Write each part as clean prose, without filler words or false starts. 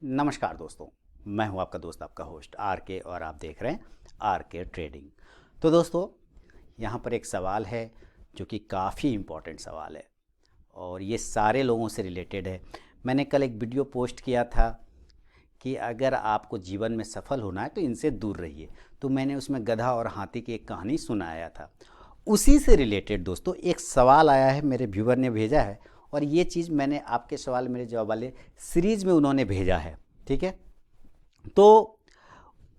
नमस्कार दोस्तों। मैं हूं आपका दोस्त, आपका होस्ट आर के, और आप देख रहे हैं आर के ट्रेडिंग। तो दोस्तों, यहां पर एक सवाल है जो कि काफ़ी इम्पोर्टेंट सवाल है और ये सारे लोगों से रिलेटेड है। मैंने कल एक वीडियो पोस्ट किया था कि अगर आपको जीवन में सफल होना है तो इनसे दूर रहिए। तो मैंने उसमें गधा और हाथी की एक कहानी सुनाया था। उसी से रिलेटेड दोस्तों एक सवाल आया है, मेरे व्यूवर ने भेजा है, और ये चीज़ मैंने आपके सवाल मेरे जवाब वाले सीरीज में उन्होंने भेजा है। ठीक है, तो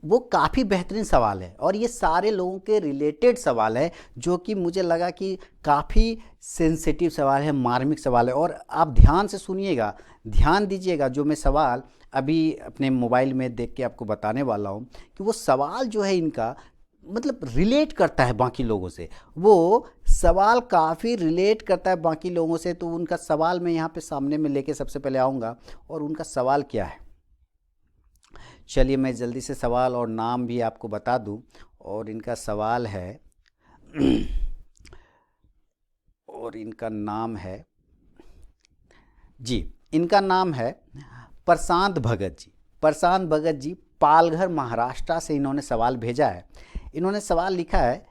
वो काफ़ी बेहतरीन सवाल है और ये सारे लोगों के रिलेटेड सवाल है, जो कि मुझे लगा कि काफ़ी सेंसिटिव सवाल है, मार्मिक सवाल है। और आप ध्यान से सुनिएगा, ध्यान दीजिएगा। जो मैं सवाल अभी अपने मोबाइल में देख के आपको बताने वाला हूँ कि वो सवाल जो है इनका मतलब रिलेट करता है बाकी लोगों से। वो सवाल काफ़ी रिलेट करता है बाकी लोगों से। तो उनका सवाल मैं यहाँ पे सामने में लेके सबसे पहले आऊँगा, और उनका सवाल क्या है, चलिए मैं जल्दी से सवाल और नाम भी आपको बता दूं। और इनका सवाल है और इनका नाम है जी, इनका नाम है प्रशांत भगत जी। प्रशांत भगत जी पालघर महाराष्ट्र से इन्होंने सवाल भेजा है। इन्होंने सवाल लिखा है,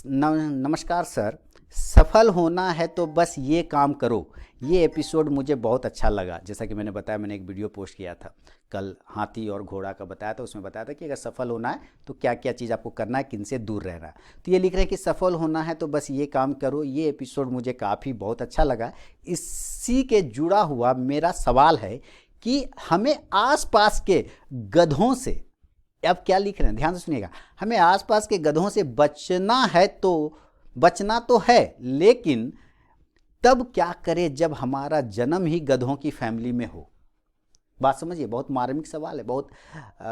नमस्कार सर, सफल होना है तो बस ये काम करो। ये एपिसोड मुझे बहुत अच्छा लगा। जैसा कि मैंने बताया, मैंने एक वीडियो पोस्ट किया था कल, हाथी और घोड़ा का बताया था। उसमें बताया था कि अगर सफल होना है तो क्या क्या चीज़ आपको करना है, किन से दूर रहना है। तो ये लिख रहे हैं कि सफल होना है तो बस ये काम करो। ये एपिसोड मुझे काफ़ी बहुत अच्छा लगा। इसी के जुड़ा हुआ मेरा सवाल है कि हमें आसपास के गधों से, अब क्या लिख रहे हैं ध्यान से सुनिएगा, हमें आसपास के गधों से बचना है तो बचना तो है, लेकिन तब क्या करें जब हमारा जन्म ही गधों की फैमिली में हो। बात समझिए, बहुत मार्मिक सवाल है। बहुत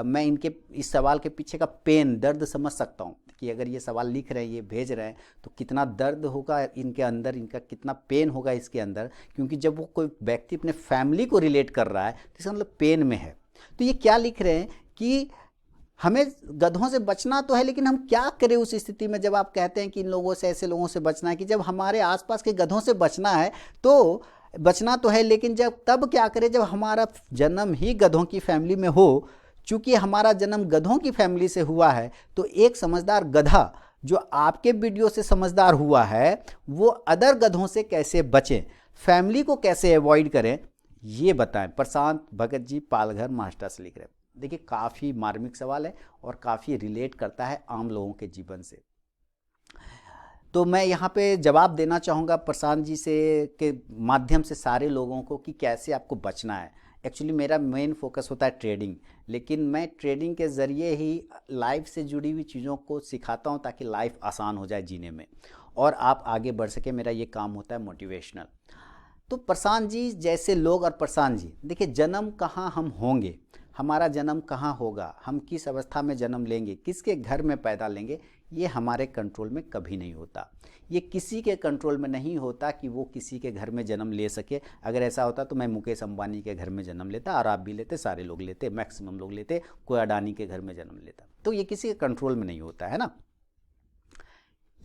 मैं इनके इस सवाल के पीछे का पेन, दर्द समझ सकता हूँ कि अगर ये सवाल लिख रहे हैं, ये भेज रहे हैं, तो कितना दर्द होगा इनके अंदर, इनका कितना पेन होगा इसके अंदर। क्योंकि जब वो कोई व्यक्ति अपने फैमिली को रिलेट कर रहा है तो इसका मतलब पेन में है। तो ये क्या लिख रहे हैं कि हमें गधों से बचना तो है, लेकिन हम क्या करें उस स्थिति में जब आप कहते हैं कि इन लोगों से, ऐसे लोगों से बचना है, कि जब हमारे आसपास के गधों से बचना है तो बचना तो है, लेकिन जब तब क्या करें जब हमारा जन्म ही गधों की फैमिली में हो। चूंकि हमारा जन्म गधों की फैमिली से हुआ है, तो एक समझदार गधा जो आपके वीडियो से समझदार हुआ है, वो अदर गधों से कैसे बचें, फैमिली को कैसे अवॉइड करें, ये बताएं। प्रशांत भगत जी पालघर महाराष्ट्र से लिख रहे हैं। देखिए, काफ़ी मार्मिक सवाल है और काफ़ी रिलेट करता है आम लोगों के जीवन से। तो मैं यहाँ पे जवाब देना चाहूँगा प्रशांत जी से के माध्यम से सारे लोगों को कि कैसे आपको बचना है। एक्चुअली मेरा मेन फोकस होता है ट्रेडिंग, लेकिन मैं ट्रेडिंग के ज़रिए ही लाइफ से जुड़ी हुई चीज़ों को सिखाता हूँ ताकि लाइफ आसान हो जाए जीने में और आप आगे बढ़ सके। मेरा ये काम होता है मोटिवेशनल। तो प्रशांत जी जैसे लोग, और प्रशांत जी देखिए, जन्म कहाँ हम होंगे, हमारा जन्म कहाँ होगा, हम किस अवस्था में जन्म लेंगे, किसके घर में पैदा लेंगे, ये हमारे कंट्रोल में कभी नहीं होता। ये किसी के कंट्रोल में नहीं होता कि वो किसी के घर में जन्म ले सके। अगर ऐसा होता तो मैं मुकेश अंबानी के घर में जन्म लेता, और आप भी लेते, सारे लोग लेते, मैक्सिमम लोग लेते, कोई अडानी के घर में जन्म लेता। तो ये किसी के कंट्रोल में नहीं होता है ना।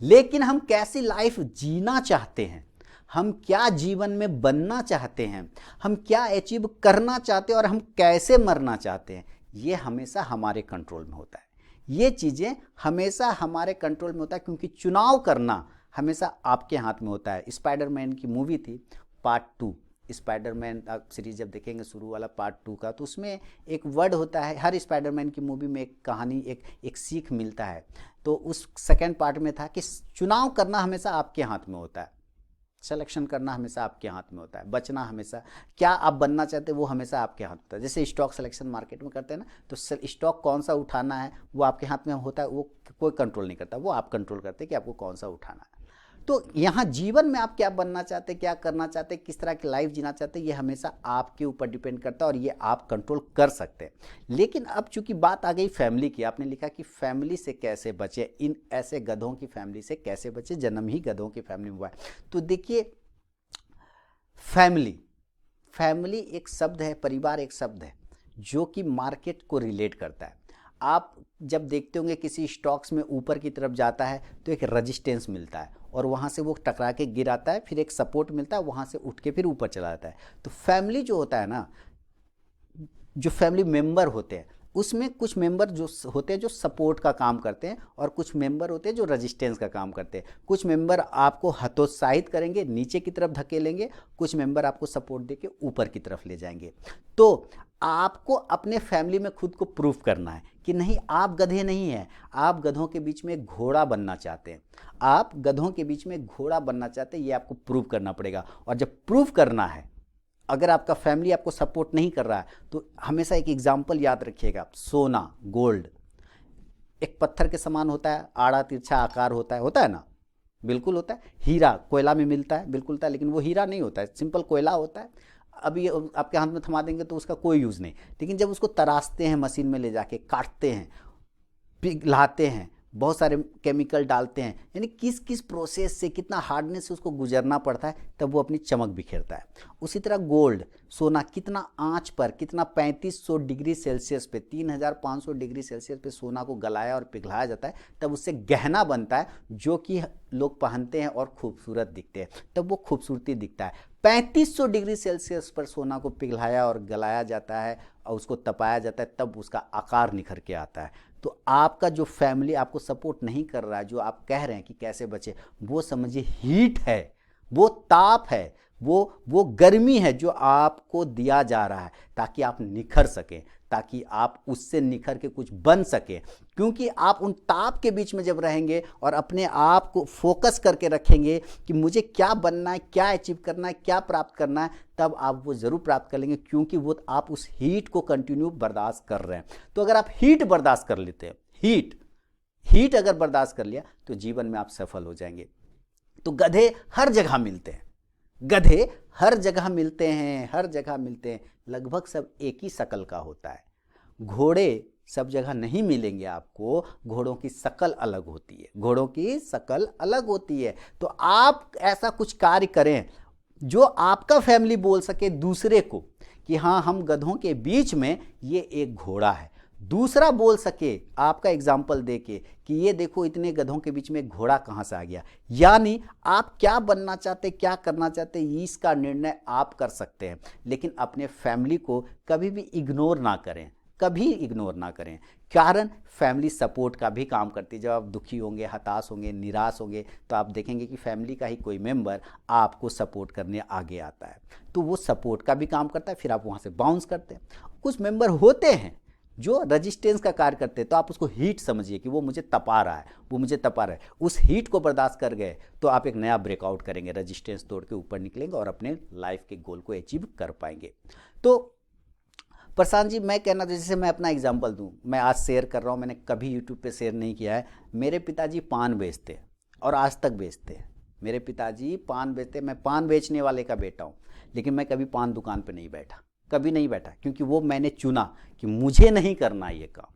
लेकिन हम कैसी लाइफ जीना चाहते हैं, हम क्या जीवन में बनना चाहते हैं, हम क्या अचीव करना चाहते हैं, और हम कैसे मरना चाहते हैं, ये हमेशा हमारे कंट्रोल में होता है। ये चीज़ें हमेशा हमारे कंट्रोल में होता है, क्योंकि चुनाव करना हमेशा आपके हाथ में होता है। स्पाइडरमैन की मूवी थी पार्ट 2, स्पाइडरमैन आप सीरीज जब देखेंगे शुरू वाला पार्ट 2 का, तो उसमें एक वर्ड होता है, हर स्पाइडरमैन की मूवी में एक कहानी, एक सीख मिलता है। तो उस सेकेंड पार्ट में था कि चुनाव करना हमेशा आपके हाथ में होता है, सिलेक्शन करना हमेशा आपके हाथ में होता है, बचना हमेशा, क्या आप बनना चाहते हैं वो हमेशा आपके हाथ में होता है। जैसे स्टॉक सिलेक्शन मार्केट में करते हैं ना, तो स्टॉक कौन सा उठाना है वो आपके हाथ में होता है, वो कोई कंट्रोल नहीं करता, वो आप कंट्रोल करते हैं कि आपको कौन सा उठाना है। तो यहाँ जीवन में आप क्या बनना चाहते हैं, क्या करना चाहते हैं, किस तरह की लाइफ जीना चाहते हैं, ये हमेशा आपके ऊपर डिपेंड करता है और ये आप कंट्रोल कर सकते हैं। लेकिन अब चूंकि बात आ गई फैमिली की, आपने लिखा कि फैमिली से कैसे बचे, इन ऐसे गधों की फैमिली से कैसे बचे, जन्म ही गधों की फैमिली में हुआ है। तो देखिए, फैमिली, फैमिली एक शब्द है, परिवार एक शब्द है जो कि मार्केट को रिलेट करता है। आप जब देखते होंगे किसी स्टॉक्स में ऊपर की तरफ जाता है तो एक रेजिस्टेंस मिलता है, और वहाँ से वो टकरा के गिर आता है, फिर एक सपोर्ट मिलता है, वहाँ से उठ के फिर ऊपर चला जाता है। तो फैमिली जो होता है ना, जो फैमिली मेंबर होते हैं उसमें कुछ मेंबर जो होते हैं जो सपोर्ट का काम करते हैं और कुछ मेंबर होते हैं जो रेजिस्टेंस का काम करते हैं। कुछ मेंबर आपको हतोत्साहित करेंगे, नीचे की तरफ धकेलेंगे, कुछ मेंबर आपको सपोर्ट देके ऊपर की तरफ ले जाएंगे। तो आपको अपने फैमिली में खुद को प्रूफ करना है कि नहीं, आप गधे नहीं हैं, आप गधों के बीच में घोड़ा बनना चाहते हैं, आप गधों के बीच में घोड़ा बनना चाहते हैं, ये आपको प्रूव करना पड़ेगा। और जब प्रूव करना है, अगर आपका फैमिली आपको सपोर्ट नहीं कर रहा है तो हमेशा एक एग्जाम्पल याद रखिएगा, सोना, गोल्ड एक पत्थर के समान होता है, आड़ा तिरछा आकार होता है ना, बिल्कुल होता है। हीरा कोयला में मिलता है, बिल्कुल होता है, लेकिन वो हीरा नहीं होता है, सिंपल कोयला होता है। अभी आपके हाथ में थमा देंगे तो उसका कोई यूज़ नहीं, लेकिन जब उसको तराशते हैं, मशीन में ले जाके काटते हैं, पिघलाते हैं, बहुत सारे केमिकल डालते हैं, यानी किस किस प्रोसेस से, कितना हार्डनेस से उसको गुजरना पड़ता है, तब वो अपनी चमक बिखेरता है। उसी तरह गोल्ड, सोना, कितना आंच पर, कितना 3500 डिग्री सेल्सियस पे, 3500 डिग्री सेल्सियस पे सोना को गलाया और पिघलाया जाता है, तब उससे गहना बनता है जो कि लोग पहनते हैं और खूबसूरत दिखते हैं, तब वो खूबसूरती दिखता है। 3500 डिग्री सेल्सियस पर सोना को पिघलाया और गलाया जाता है और उसको तपाया जाता है, तब उसका आकार निखर के आता है। तो आपका जो फैमिली आपको सपोर्ट नहीं कर रहा है, जो आप कह रहे हैं कि कैसे बचे, वो समझिए हीट है, वो ताप है, वो गर्मी है जो आपको दिया जा रहा है ताकि आप निखर सकें, ताकि आप उससे निखर के कुछ बन सके। क्योंकि आप उन ताप के बीच में जब रहेंगे और अपने आप को फोकस करके रखेंगे कि मुझे क्या बनना है, क्या अचीव करना है, क्या प्राप्त करना है, तब आप वो ज़रूर प्राप्त कर लेंगे, क्योंकि वो आप उस हीट को कंटिन्यू बर्दाश्त कर रहे हैं। तो अगर आप हीट बर्दाश्त कर लेते हैं, हीट अगर बर्दाश्त कर लिया तो जीवन में आप सफल हो जाएंगे। तो गधे हर जगह मिलते हैं, गधे हर जगह मिलते हैं, हर जगह मिलते हैं, लगभग सब एक ही शक्ल का होता है। घोड़े सब जगह नहीं मिलेंगे आपको, घोड़ों की शक्ल अलग होती है, घोड़ों की शक्ल अलग होती है। तो आप ऐसा कुछ कार्य करें जो आपका फैमिली बोल सके दूसरे को कि हाँ, हम गधों के बीच में ये एक घोड़ा है, दूसरा बोल सके आपका एग्जाम्पल देके कि ये देखो इतने गधों के बीच में एक घोड़ा कहाँ से आ गया। यानी आप क्या बनना चाहते, क्या करना चाहते, इसका निर्णय आप कर सकते हैं, लेकिन अपने फैमिली को कभी भी इग्नोर ना करें, कभी इग्नोर ना करें। कारण फैमिली सपोर्ट का भी काम करती है। जब आप दुखी होंगे, हताश होंगे, निराश होंगे, तो आप देखेंगे कि फैमिली का ही कोई मेंबर आपको सपोर्ट करने आगे आता है, तो वो सपोर्ट का भी काम करता है, फिर आप वहाँ से बाउंस करते हैं। कुछ मेंबर होते हैं जो रेजिस्टेंस का कार्य करते हैं, तो आप उसको हीट समझिए कि वो मुझे तपा रहा है, वो मुझे तपा रहा है। उस हीट को बर्दाश्त कर गए तो आप एक नया ब्रेकआउट करेंगे, रेजिस्टेंस तोड़ के ऊपर निकलेंगे और अपने लाइफ के गोल को अचीव कर पाएंगे। तो प्रशांत जी, मैं कहना, जैसे मैं अपना एग्जांपल दूं, मैं आज शेयर कर रहा हूं, मैंने कभी यूट्यूब पे शेयर नहीं किया है। मेरे पिताजी पान बेचते हैं और आज तक बेचते हैं। मेरे पिताजी पान बेचते हैं, मैं पान बेचने वाले का बेटा हूं, लेकिन मैं कभी पान दुकान पे नहीं बैठा, कभी नहीं बैठा, क्योंकि वो मैंने चुना कि मुझे नहीं करना ये काम,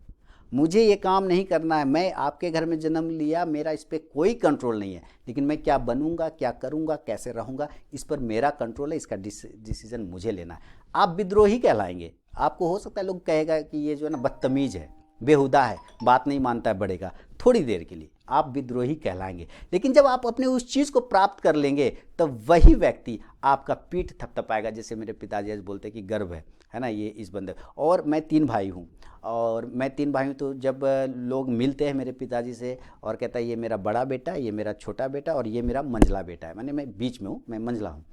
मुझे ये काम नहीं करना है। मैं आपके घर में जन्म लिया, मेरा इस पर कोई कंट्रोल नहीं है, लेकिन मैं क्या बनूंगा, क्या करूंगा, कैसे रहूंगा, इस पर मेरा कंट्रोल है, इसका डिसीजन मुझे लेना है। आप विद्रोही कहलाएंगे। आपको हो सकता है लोग कहेगा कि ये जो है ना बदतमीज है, बेहुदा है, बात नहीं मानता है बड़े का, थोड़ी देर के लिए आप विद्रोही कहलाएंगे। लेकिन जब आप अपने उस चीज़ को प्राप्त कर लेंगे तब वही व्यक्ति आपका पीठ थपथपाएगा। जैसे मेरे पिताजी आज बोलते कि गर्व है ना ये इस बंदे। और मैं 3 भाई हूँ, और मैं 3 भाई हूँ, तो जब लोग मिलते हैं मेरे पिताजी से और कहता है ये मेरा बड़ा बेटा, ये मेरा छोटा बेटा और ये मेरा मंझला बेटा है, माने मैं बीच में हूँ, मैं मंझला हूँ,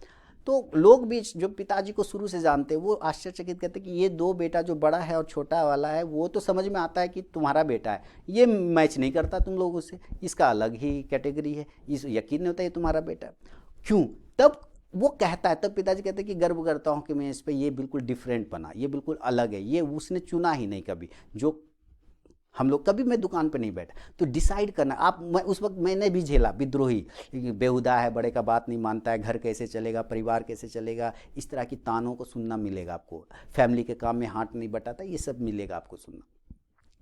तो लोग भी जो पिताजी को शुरू से जानते हैं वो आश्चर्यचकित कहते हैं कि ये 2 बेटा, जो बड़ा है और छोटा वाला है, वो तो समझ में आता है कि तुम्हारा बेटा है, ये मैच नहीं करता तुम लोगों से, इसका अलग ही कैटेगरी है, इस यकीन नहीं होता ये तुम्हारा बेटा है। क्यों? तब वो कहता है, तब पिताजी कहते हैं कि गर्व करता हूँ कि मैं इस पर, ये बिल्कुल डिफरेंट बना, ये बिल्कुल अलग है, ये उसने चुना ही नहीं कभी, जो हम लोग कभी, मैं दुकान पे नहीं बैठा। तो डिसाइड करना आप, मैं उस वक्त मैंने भी झेला विद्रोही, बेहुदा है, बड़े का बात नहीं मानता है, घर कैसे चलेगा, परिवार कैसे चलेगा, इस तरह की तानों को सुनना मिलेगा आपको, फैमिली के काम में हाथ नहीं बटाता, ये सब मिलेगा आपको सुनना।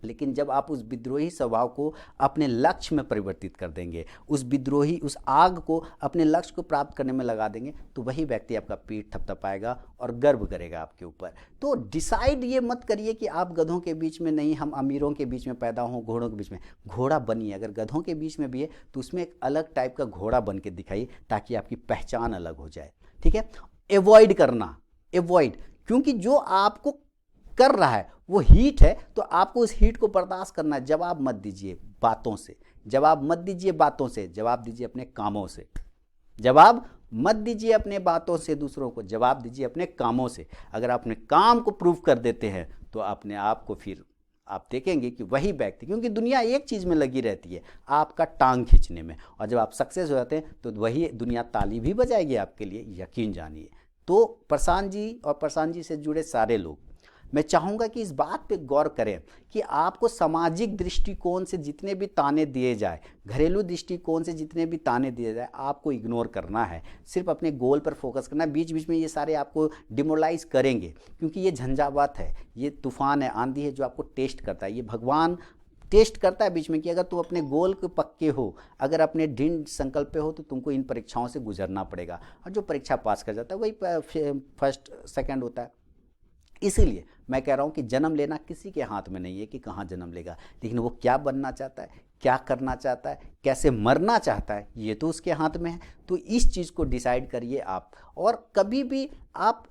लेकिन जब आप उस विद्रोही स्वभाव को अपने लक्ष्य में परिवर्तित कर देंगे, उस विद्रोही, उस आग को अपने लक्ष्य को प्राप्त करने में लगा देंगे, तो वही व्यक्ति आपका पीठ थपथपाएगा और गर्व करेगा आपके ऊपर। तो डिसाइड ये मत करिए कि आप गधों के बीच में नहीं, हम अमीरों के बीच में पैदा हों, घोड़ों के बीच में। घोड़ा बनिए, अगर गधों के बीच में भी है तो उसमें एक अलग टाइप का घोड़ा बन के दिखाइए, ताकि आपकी पहचान अलग हो जाए। ठीक है? एवॉइड करना, एवॉइड, क्योंकि जो आपको कर रहा है वो हीट है, तो आपको उस हीट को बर्दाश्त करना है। जवाब मत दीजिए बातों से, जवाब मत दीजिए बातों से, जवाब दीजिए अपने कामों से। जवाब मत दीजिए अपने बातों से दूसरों को, जवाब दीजिए अपने कामों से। अगर आप अपने काम को प्रूव कर देते हैं तो अपने आप को फिर आप देखेंगे कि वही व्यक्ति, क्योंकि दुनिया एक चीज़ में लगी रहती है, आपका टांग खींचने में, और जब आप सक्सेस हो जाते हैं तो वही दुनिया ताली भी बजाएगी आपके लिए, यकीन जानिए। तो प्रशांत जी और प्रशांत जी से जुड़े सारे लोग, मैं चाहूँगा कि इस बात पे गौर करें कि आपको सामाजिक दृष्टिकोण से जितने भी ताने दिए जाए, घरेलू दृष्टिकोण से जितने भी ताने दिए जाए, आपको इग्नोर करना है, सिर्फ अपने गोल पर फोकस करना है। बीच बीच में ये सारे आपको डिमोरलाइज करेंगे, क्योंकि ये झंझावात है, ये तूफान है, आंधी है जो आपको टेस्ट करता है। ये भगवान टेस्ट करता है बीच में कि अगर तुम अपने गोल के पक्के हो, अगर अपने दृढ़ संकल्प पे हो, तो तुमको इन परीक्षाओं से गुजरना पड़ेगा। और जो परीक्षा पास कर जाता है वही फर्स्ट सेकंड होता है। इसीलिए मैं कह रहा हूँ कि जन्म लेना किसी के हाथ में नहीं है कि कहाँ जन्म लेगा, लेकिन वो क्या बनना चाहता है, क्या करना चाहता है, कैसे मरना चाहता है, ये तो उसके हाथ में है। तो इस चीज़ को डिसाइड करिए आप, और कभी भी आप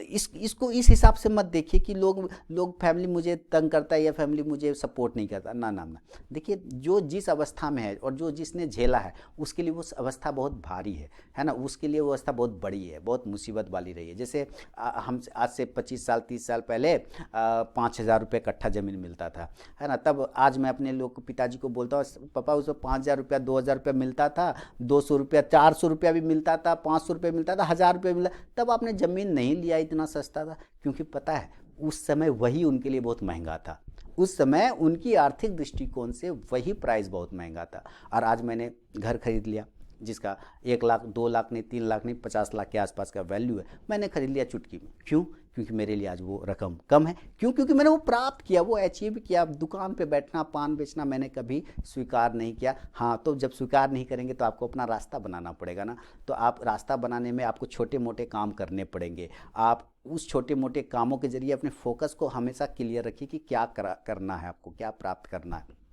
इसको इस हिसाब से मत देखिए कि लोग फैमिली मुझे तंग करता है या फैमिली मुझे सपोर्ट नहीं करता। ना ना ना, देखिए जो जिस अवस्था में है और जो जिसने झेला है उसके लिए वो अवस्था बहुत भारी है ना, उसके लिए वो अवस्था बहुत बड़ी है, बहुत मुसीबत वाली रही है। जैसे हम आज से 25 साल 30 साल पहले 5,000 रुपये कट्ठा ज़मीन मिलता था, है ना। तब आज मैं अपने लोग पिताजी को बोलता हूँ, पापा उसमें 5,000 रुपया 2,000 रुपया मिलता था, 200 रुपया 400 रुपया भी मिलता था, 500 रुपये मिलता था, 1,000 रुपये मिलता, तब आपने ज़मीन नहीं लिया, इतना सस्ता था। क्योंकि पता है उस समय वही उनके लिए बहुत महंगा था, उस समय उनकी आर्थिक दृष्टिकोण से वही प्राइस बहुत महंगा था। और आज मैंने घर खरीद लिया जिसका 1 लाख 2 लाख नहीं 3 लाख नहीं 50 लाख के आसपास का वैल्यू है, मैंने खरीद लिया चुटकी में। क्यों? क्योंकि मेरे लिए आज वो रकम कम है। क्यों? क्योंकि मैंने वो प्राप्त किया, वो अचीव किया। दुकान पे बैठना पान बेचना मैंने कभी स्वीकार नहीं किया। हाँ, तो जब स्वीकार नहीं करेंगे तो आपको अपना रास्ता बनाना पड़ेगा ना। तो आप रास्ता बनाने में आपको छोटे मोटे काम करने पड़ेंगे। आप उस छोटे मोटे कामों के जरिए अपने फोकस को हमेशा क्लियर रखिए कि क्या करना है, आपको क्या प्राप्त करना है।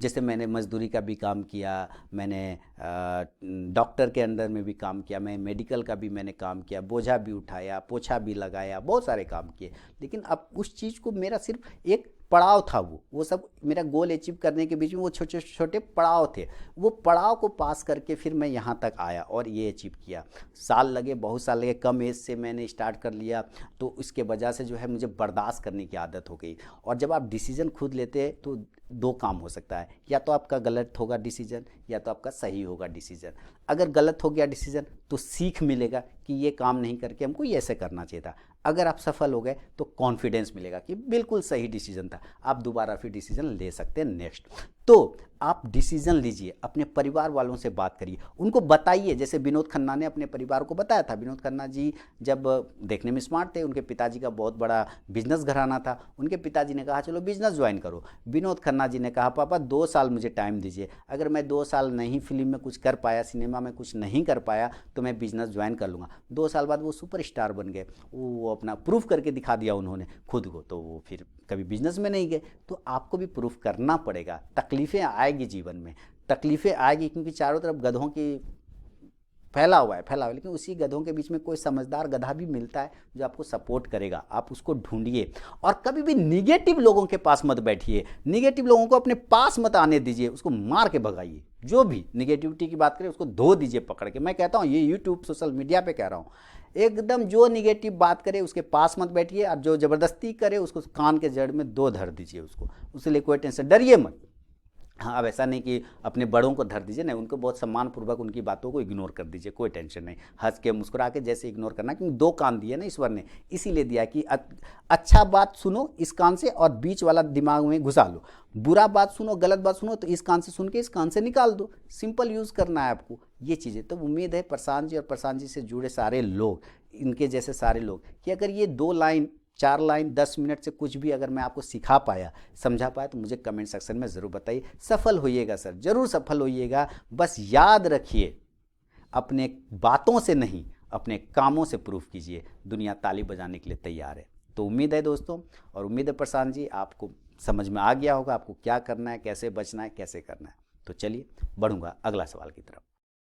जैसे मैंने मजदूरी का भी काम किया, मैंने डॉक्टर के अंडर में भी काम किया, मैं मेडिकल का भी मैंने काम किया, बोझा भी उठाया, पोछा भी लगाया, बहुत सारे काम किए। लेकिन अब उस चीज़ को मेरा सिर्फ एक पड़ाव था, वो सब मेरा गोल अचीव करने के बीच में वो छोटे छोटे पड़ाव थे। वो पड़ाव को पास करके फिर मैं यहाँ तक आया और ये अचीव किया। साल लगे, बहुत साल लगे, कम एज से मैंने स्टार्ट कर लिया, तो इसके वजह से जो है मुझे बर्दाश्त करने की आदत हो गई। और जब आप डिसीज़न खुद लेते हैं तो 2 काम हो सकता है, या तो आपका गलत होगा डिसीज़न या तो आपका सही होगा डिसीज़न। अगर गलत हो गया डिसीज़न तो सीख मिलेगा कि ये काम नहीं करके हमको ये ऐसे करना चाहिए था। अगर आप सफल हो गए तो कॉन्फिडेंस मिलेगा कि बिल्कुल सही डिसीजन था, आप दोबारा फिर डिसीजन ले सकते हैं नेक्स्ट। तो आप डिसीजन लीजिए, अपने परिवार वालों से बात करिए, उनको बताइए। जैसे विनोद खन्ना ने अपने परिवार को बताया था। विनोद खन्ना जी जब देखने में स्मार्ट थे, उनके पिताजी का बहुत बड़ा बिजनेस घराना था, उनके पिताजी ने कहा चलो बिजनेस ज्वाइन करो। विनोद खन्ना जी ने कहा पापा 2 साल मुझे टाइम दीजिए, अगर मैं 2 साल नहीं फिल्म में कुछ कर पाया, सिनेमा में कुछ नहीं कर पाया तो मैं बिजनेस ज्वाइन कर लूँगा। 2 साल बाद वो सुपरस्टार बन गए, वो अपना प्रूफ करके दिखा दिया उन्होंने खुद को, तो वो फिर कभी बिजनेस में नहीं गए। तो आपको भी प्रूफ करना पड़ेगा। तकलीफ़ें आएगी जीवन में, तकलीफ़ें आएगी, क्योंकि चारों तरफ गधों की फैला हुआ है, लेकिन उसी गधों के बीच में कोई समझदार गधा भी मिलता है जो आपको सपोर्ट करेगा। आप उसको ढूंढिए और कभी भी निगेटिव लोगों के पास मत बैठिए, निगेटिव लोगों को अपने पास मत आने दीजिए, उसको मार के भगाइए। जो भी निगेटिविटी की बात करे उसको धो दीजिए पकड़ के। मैं कहता हूँ ये यूट्यूब सोशल मीडिया पे कह रहा हूँ, एकदम जो निगेटिव बात करे उसके पास मत बैठिए, और जो ज़बरदस्ती करे उसको कान के जड़ में 2 धर दीजिए उसको, उसके लिए कोई टेंशन, डरिए मत। हाँ, अब ऐसा नहीं कि अपने बड़ों को धर दीजिए, नहीं, उनको बहुत सम्मानपूर्वक उनकी बातों को इग्नोर कर दीजिए, कोई टेंशन नहीं, हंस के मुस्कुरा के जैसे इग्नोर करना, क्योंकि 2 कान दिए ना ईश्वर ने, इसीलिए दिया कि अच्छा बात सुनो इस कान से और बीच वाला दिमाग में घुसा लो, बुरा बात सुनो, गलत बात सुनो तो इस कान से सुन के इस कान से निकाल दो। सिंपल यूज़ करना है आपको ये चीज़ें। तो उम्मीद है प्रशांत जी और प्रशांत जी से जुड़े सारे लोग, इनके जैसे सारे लोग, कि अगर ये 2 लाइन 4 लाइन 10 मिनट से कुछ भी अगर मैं आपको सिखा पाया, समझा पाया, तो मुझे कमेंट सेक्शन में ज़रूर बताइए। सफल होइएगा सर, ज़रूर सफल होइएगा। बस याद रखिए, अपने बातों से नहीं अपने कामों से प्रूफ कीजिए, दुनिया ताली बजाने के लिए तैयार है। तो उम्मीद है दोस्तों, और उम्मीद है प्रशांत जी आपको समझ में आ गया होगा आपको क्या करना है, कैसे बचना है, कैसे करना है। तो चलिए बढ़ूंगा अगला सवाल की तरफ।